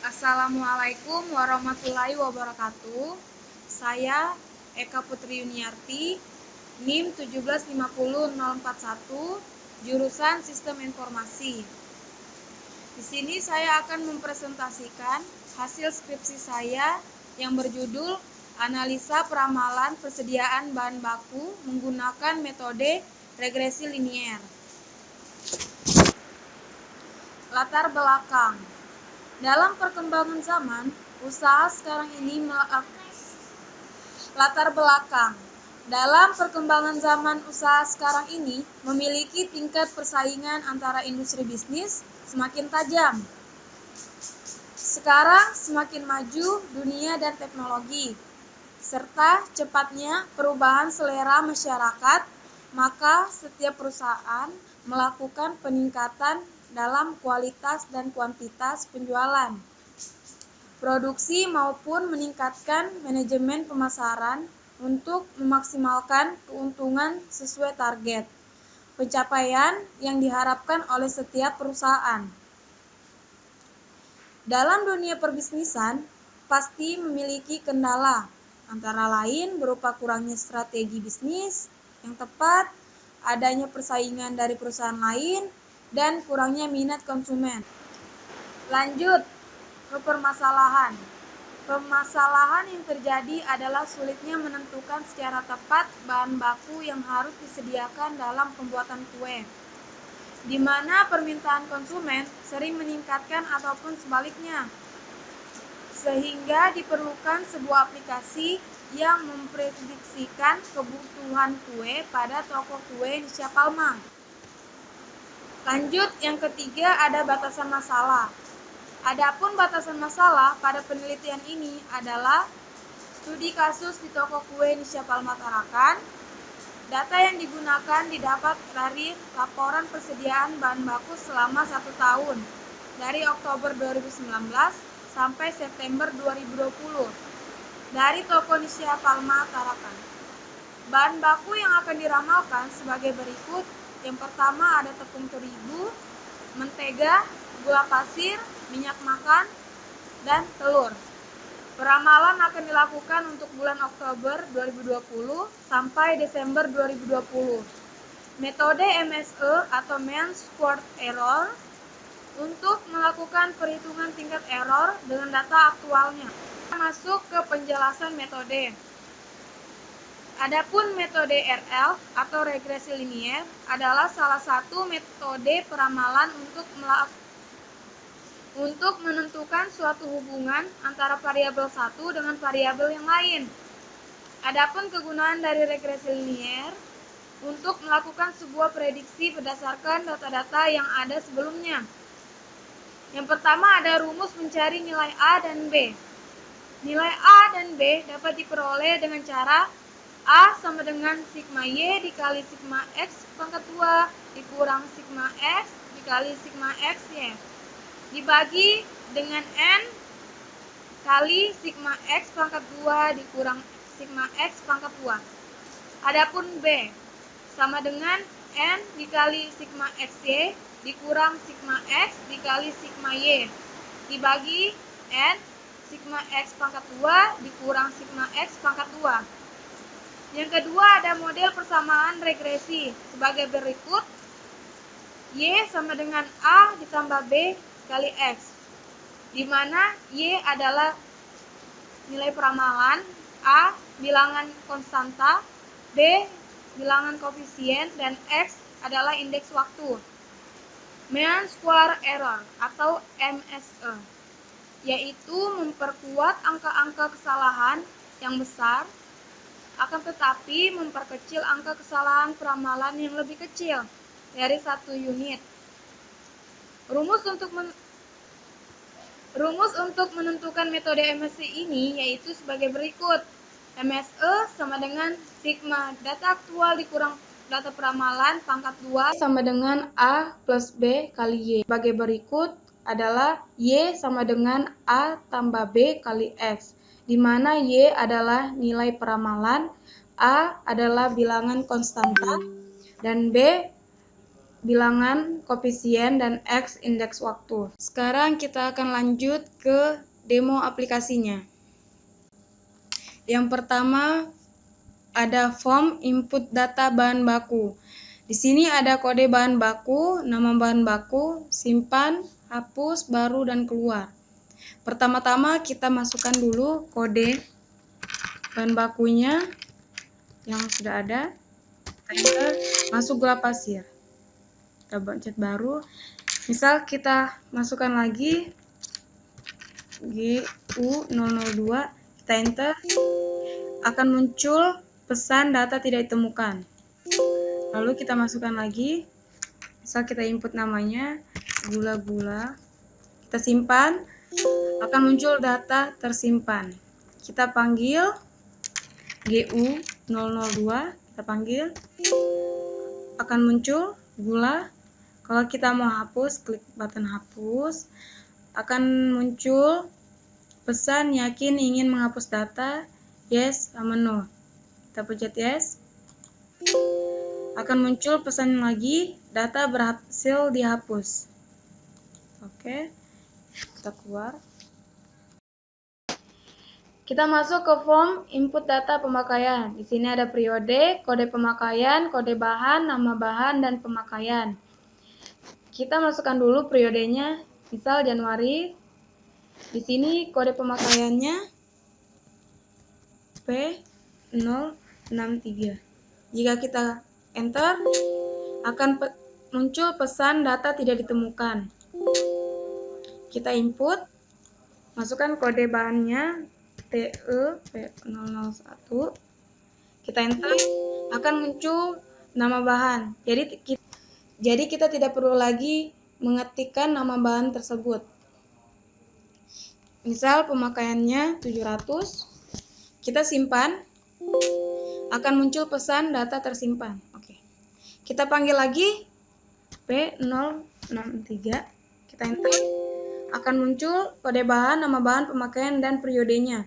Assalamualaikum warahmatullahi wabarakatuh. Saya Eka Putri Yuniarti, NIM 1750041, jurusan Sistem Informasi. Di sini saya akan mempresentasikan hasil skripsi saya yang berjudul Analisa Peramalan Persediaan Bahan Baku menggunakan metode regresi linier. Latar belakang. Dalam perkembangan zaman, usaha sekarang ini memiliki tingkat persaingan antara industri bisnis semakin tajam. Sekarang semakin maju dunia dan teknologi, serta cepatnya perubahan selera masyarakat, maka setiap perusahaan melakukan peningkatan dalam kualitas dan kuantitas penjualan, produksi maupun meningkatkan manajemen pemasaran untuk memaksimalkan keuntungan sesuai target pencapaian yang diharapkan oleh setiap perusahaan. Dalam dunia perbisnisan, pasti memiliki kendala, antara lain berupa kurangnya strategi bisnis yang tepat, adanya persaingan dari perusahaan lain, dan kurangnya minat konsumen. Lanjut ke permasalahan. Permasalahan yang terjadi adalah sulitnya menentukan secara tepat bahan baku yang harus disediakan dalam pembuatan kue, di mana permintaan konsumen sering meningkatkan ataupun sebaliknya, sehingga diperlukan sebuah aplikasi yang memprediksikan kebutuhan kue pada toko kue di Siapalma. Lanjut, yang ketiga ada batasan masalah. Adapun batasan masalah pada penelitian ini adalah studi kasus di toko kue di Siapalma Tarakan. Data yang digunakan didapat dari laporan persediaan bahan baku selama 1 tahun, dari Oktober 2019 sampai September 2020, dari toko di Siapalma Tarakan. Bahan baku yang akan diramalkan sebagai berikut. Yang pertama ada tepung terigu, mentega, gula pasir, minyak makan, dan telur. Peramalan akan dilakukan untuk bulan Oktober 2020 sampai Desember 2020. Metode MSE atau Mean Squared Error untuk melakukan perhitungan tingkat error dengan data aktualnya. Masuk ke penjelasan metode. Adapun metode RL atau regresi linier adalah salah satu metode peramalan untuk menentukan suatu hubungan antara variabel satu dengan variabel yang lain. Adapun kegunaan dari regresi linier untuk melakukan sebuah prediksi berdasarkan data-data yang ada sebelumnya. Yang pertama ada rumus mencari nilai A dan B. Nilai A dan B dapat diperoleh dengan cara A sama dengan sigma Y dikali sigma X pangkat 2 dikurang sigma X dikali sigma X Y, dibagi dengan N kali sigma X pangkat 2 dikurang sigma X pangkat 2. Adapun B sama dengan N dikali sigma XY dikurang sigma X dikali sigma Y, dibagi N sigma X pangkat 2 dikurang sigma X pangkat 2. Yang kedua ada model persamaan regresi sebagai berikut. Y sama dengan A ditambah B kali X, di mana Y adalah nilai peramalan, A bilangan konstanta, B bilangan koefisien, dan X adalah indeks waktu. Mean Squared Error atau MSE, yaitu memperkuat angka-angka kesalahan yang besar, akan tetapi memperkecil angka kesalahan peramalan yang lebih kecil dari 1 unit. Rumus untuk menentukan metode MSE ini yaitu sebagai berikut. MSE sama dengan sigma data aktual dikurang data peramalan pangkat 2 sama dengan A plus B kali Y. Sebagai berikut adalah Y sama dengan A tambah B kali X, di mana Y adalah nilai peramalan, A adalah bilangan konstanta, dan B bilangan koefisien dan X indeks waktu. Sekarang kita akan lanjut ke demo aplikasinya. Yang pertama ada form input data bahan baku. Di sini ada kode bahan baku, nama bahan baku, simpan, hapus, baru, dan keluar. Pertama-tama kita masukkan dulu kode bahan bakunya yang sudah ada. Enter, masuk gula pasir. Kita pencet baru. Misal kita masukkan lagi GU002, kita enter, akan muncul pesan data tidak ditemukan. Lalu kita masukkan lagi, misal kita input namanya gula-gula, kita simpan, akan muncul data tersimpan. Kita panggil GU002, kita panggil, akan muncul gula. Kalau kita mau hapus, klik button hapus, akan muncul pesan yakin ingin menghapus data, yes sama no. Kita pencet yes. Akan muncul pesan lagi, data berhasil dihapus. Oke, kita keluar. Kita masuk ke form input data pemakaian. Di sini ada periode, kode pemakaian, kode bahan, nama bahan, dan pemakaian. Kita masukkan dulu periodenya, misal Januari. Di sini kode pemakaiannya P063. Jika kita enter, akan muncul pesan data tidak ditemukan. Kita input, masukkan kode bahannya TE P001. Kita enter, akan muncul nama bahan. Jadi kita tidak perlu lagi mengetikkan nama bahan tersebut. Misal pemakaiannya 700, kita simpan, akan muncul pesan data tersimpan. Oke. Kita panggil lagi P063, kita enter, akan muncul kode bahan, nama bahan, pemakaian, dan periodenya.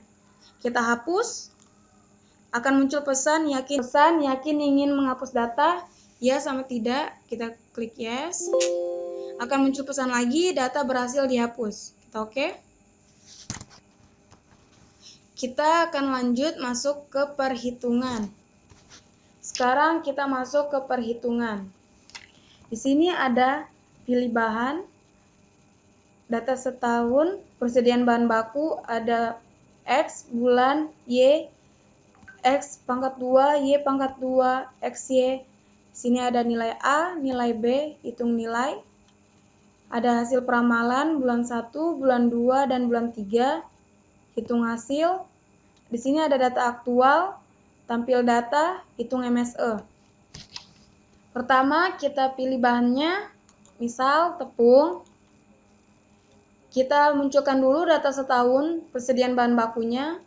Kita hapus, akan muncul pesan yakin ingin menghapus data, ya sama tidak, kita klik yes. Akan muncul pesan lagi, data berhasil dihapus. Kita oke. Kita akan lanjut masuk ke perhitungan. Sekarang kita masuk ke perhitungan. Di sini ada pilih bahan, data setahun, persediaan bahan baku, ada X, bulan, Y, X pangkat 2, Y pangkat 2, XY. Di sini ada nilai A, nilai B, hitung nilai. Ada hasil peramalan bulan 1, bulan 2, dan bulan 3. Hitung hasil. Di sini ada data aktual, tampil data, hitung MSE. Pertama kita pilih bahannya, misal tepung. Kita munculkan dulu data setahun, persediaan bahan bakunya.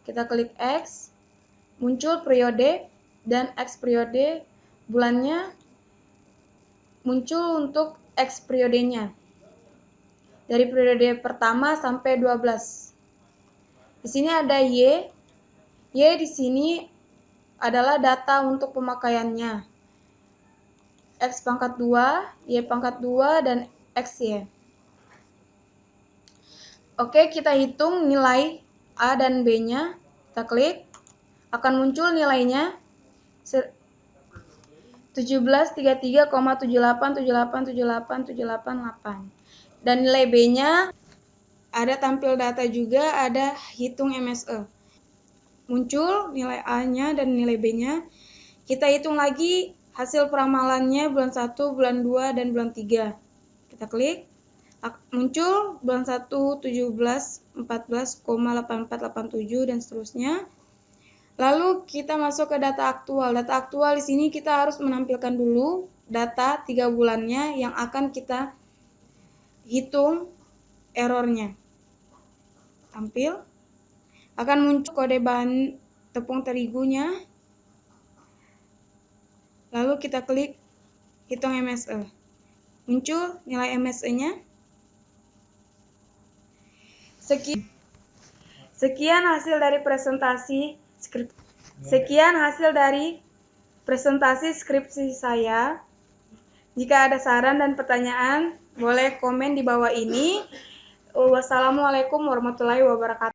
Kita klik X, muncul periode dan X periode, bulannya muncul untuk X periodenya. Dari periode pertama sampai 12. Di sini ada Y. Y di sini adalah data untuk pemakaiannya. X pangkat 2, Y pangkat 2, dan XY. Oke, kita hitung nilai A dan B-nya. Kita klik. Akan muncul nilainya 1733,78787878. Dan nilai B-nya ada tampil data juga, ada hitung MSE. Muncul nilai A-nya dan nilai B-nya. Kita hitung lagi hasil peramalannya bulan 1, bulan 2, dan bulan 3. Kita klik. Muncul bulan 1 17,14,8487 dan seterusnya. Lalu kita masuk ke data aktual. Data aktual di sini kita harus menampilkan dulu data 3 bulannya yang akan kita hitung errornya. Tampil, akan muncul kode bahan tepung terigunya. Lalu kita klik hitung MSE. Muncul nilai MSE-nya. Sekian hasil dari presentasi skripsi saya. Jika ada saran dan pertanyaan, boleh komen di bawah ini. Wassalamualaikum warahmatullahi wabarakatuh.